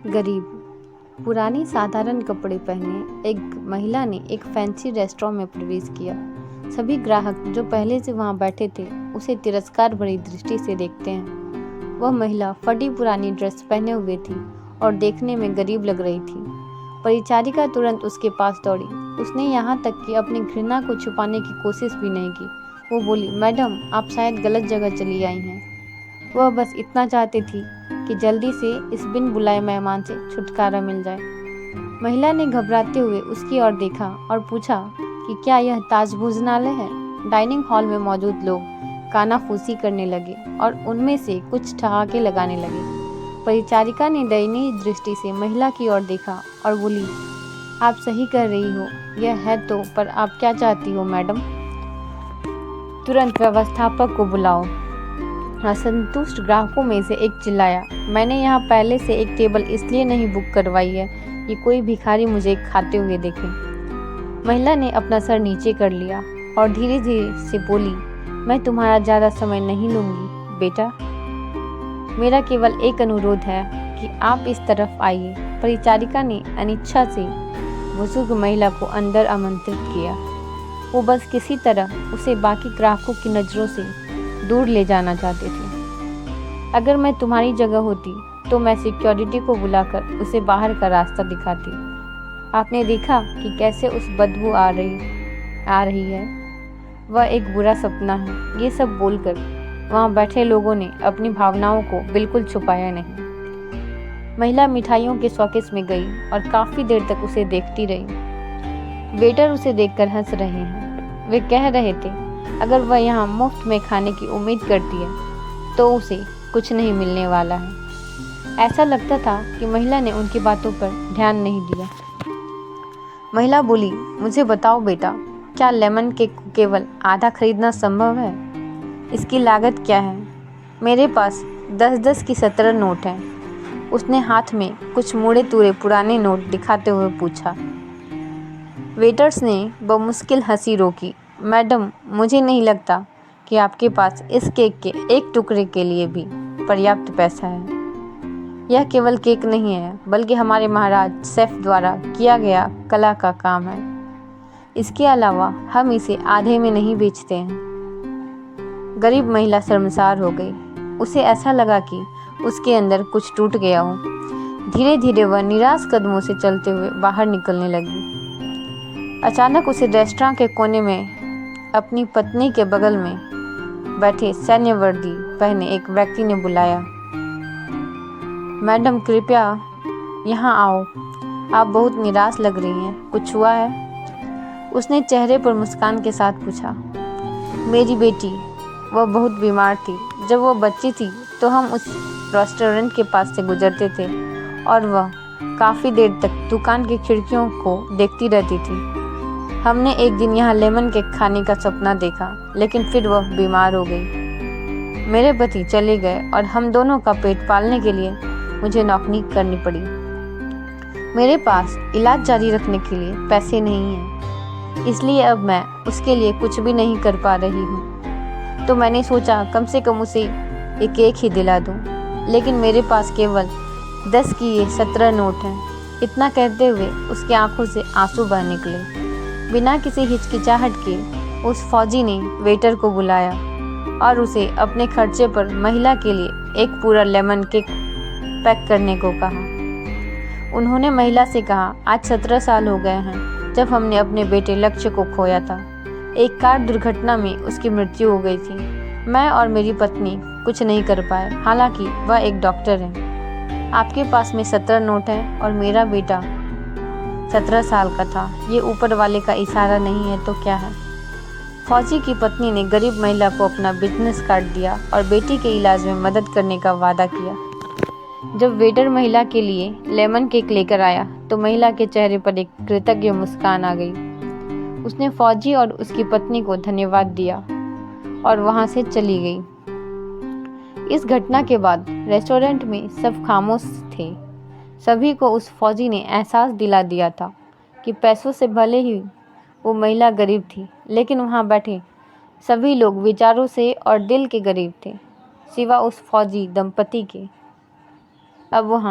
गरीब। पुराने साधारण कपड़े पहने एक महिला ने एक फैंसी रेस्टोरेंट में प्रवेश किया। सभी ग्राहक जो पहले से वहां बैठे थे उसे तिरस्कार भरी दृष्टि से देखते हैं। वह महिला फटी पुरानी ड्रेस पहने हुए थी और देखने में गरीब लग रही थी। परिचारिका तुरंत उसके पास दौड़ी। उसने यहाँ तक कि अपनी घृणा को छुपाने की कोशिश भी नहीं की। वो बोली, मैडम, आप शायद गलत जगह चली आई हैं। वह बस इतना चाहती थी कि जल्दी से इस बिन बुलाए मेहमान से छुटकारा मिल जाए। महिला ने घबराते हुए उसकी ओर देखा और पूछा कि क्या यह ताज भोजनालय है। डाइनिंग हॉल में मौजूद लोग कानाफूसी करने लगे और उनमें से कुछ ठहाके लगाने लगे। परिचारिका ने दयनीय दृष्टि से महिला की ओर देखा और बोली, आप सही कह रही हो, यह है तो, पर आप क्या चाहती हो मैडम? तुरंत व्यवस्थापक को बुलाओ। असंतुष्ट ग्राहकों में से एक चिल्लाया, मैंने यहाँ पहले से एक टेबल इसलिए नहीं बुक करवाई है कि कोई भिखारी मुझे खाते हुए देखे। महिला ने अपना सर नीचे कर लिया और धीरे धीरे से बोली, मैं तुम्हारा ज़्यादा समय नहीं लूँगी बेटा। मेरा केवल एक अनुरोध है कि आप इस तरफ आइए। परिचारिका ने अनिच्छा से बुजुर्ग महिला को अंदर आमंत्रित किया। वो बस किसी तरह उसे बाकी ग्राहकों की नज़रों से दूर ले जाना चाहते थे। अगर मैं तुम्हारी जगह होती तो मैं सिक्योरिटी को बुलाकर उसे बाहर का रास्ता दिखाती। आपने देखा कि कैसे उस बदबू आ रही है। वह एक बुरा सपना है। ये सब बोलकर वहाँ बैठे लोगों ने अपनी भावनाओं को बिल्कुल छुपाया नहीं। महिला मिठाइयों के शौकेस में गई और काफ़ी देर तक उसे देखती रही। वेटर उसे देखकर हंस रहे हैं। वे कह रहे थे, अगर वह यहाँ मुफ्त में खाने की उम्मीद करती है तो उसे कुछ नहीं मिलने वाला है। ऐसा लगता था कि महिला ने उनकी बातों पर ध्यान नहीं दिया। महिला बोली, मुझे बताओ बेटा, क्या लेमन केक को केवल आधा खरीदना संभव है? इसकी लागत क्या है? मेरे पास 10-10 की 17 नोट हैं। उसने हाथ में कुछ मुड़े तुड़े पुराने नोट दिखाते हुए पूछा। वेटर्स ने बमुश्किल हंसी रोकी। मैडम, मुझे नहीं लगता कि आपके पास इस केक के एक टुकड़े के लिए भी पर्याप्त पैसा है। यह केवल केक नहीं है, बल्कि हमारे महाराज शेफ द्वारा किया गया कला का काम है। इसके अलावा हम इसे आधे में नहीं बेचते हैं। गरीब महिला शर्मसार हो गई। उसे ऐसा लगा कि उसके अंदर कुछ टूट गया हो। धीरे धीरे वह निराश कदमों से चलते हुए बाहर निकलने लगी। अचानक उसे रेस्टोरेंट के कोने में अपनी पत्नी के बगल में बैठे सैन्य वर्दी पहने एक व्यक्ति ने बुलाया। मैडम, कृपया यहाँ आओ। आप बहुत निराश लग रही हैं। कुछ हुआ है? उसने चेहरे पर मुस्कान के साथ पूछा। मेरी बेटी, वह बहुत बीमार थी। जब वह बच्ची थी तो हम उस रेस्टोरेंट के पास से गुजरते थे और वह काफ़ी देर तक दुकान की खिड़कियों को देखती रहती थी। हमने एक दिन यहाँ लेमन केक खाने का सपना देखा, लेकिन फिर वह बीमार हो गई। मेरे पति चले गए और हम दोनों का पेट पालने के लिए मुझे नौकरी करनी पड़ी। मेरे पास इलाज जारी रखने के लिए पैसे नहीं हैं, इसलिए अब मैं उसके लिए कुछ भी नहीं कर पा रही हूँ। तो मैंने सोचा कम से कम उसे एक केक ही दिला दूँ, लेकिन मेरे पास केवल 10 की ये 17 नोट हैं। इतना कहते हुए उसकी आंखों से आंसू बह निकले। बिना किसी हिचकिचाहट के उस फौजी ने वेटर को बुलाया और उसे अपने खर्चे पर महिला के लिए एक पूरा लेमन केक पैक करने को कहा। उन्होंने महिला से कहा, आज 17 साल हो गए हैं जब हमने अपने बेटे लक्ष्य को खोया था। एक कार दुर्घटना में उसकी मृत्यु हो गई थी। मैं और मेरी पत्नी कुछ नहीं कर पाए, हालांकि वह एक डॉक्टर है। आपके पास में 17 नोट हैं और मेरा बेटा 17 साल का था। ये ऊपर वाले का इशारा नहीं है तो क्या है? फौजी की पत्नी ने गरीब महिला को अपना बिजनेस कार्ड दिया और बेटी के इलाज में मदद करने का वादा किया। जब वेटर महिला के लिए लेमन केक लेकर आया तो महिला के चेहरे पर एक कृतज्ञ मुस्कान आ गई। उसने फौजी और उसकी पत्नी को धन्यवाद दिया और वहां से चली गई। इस घटना के बाद रेस्टोरेंट में सब खामोश थे। सभी को उस फौजी ने एहसास दिला दिया था कि पैसों से भले ही वो महिला गरीब थी, लेकिन वहाँ बैठे सभी लोग विचारों से और दिल के गरीब थे, सिवा उस फौजी दंपति के। अब वहाँ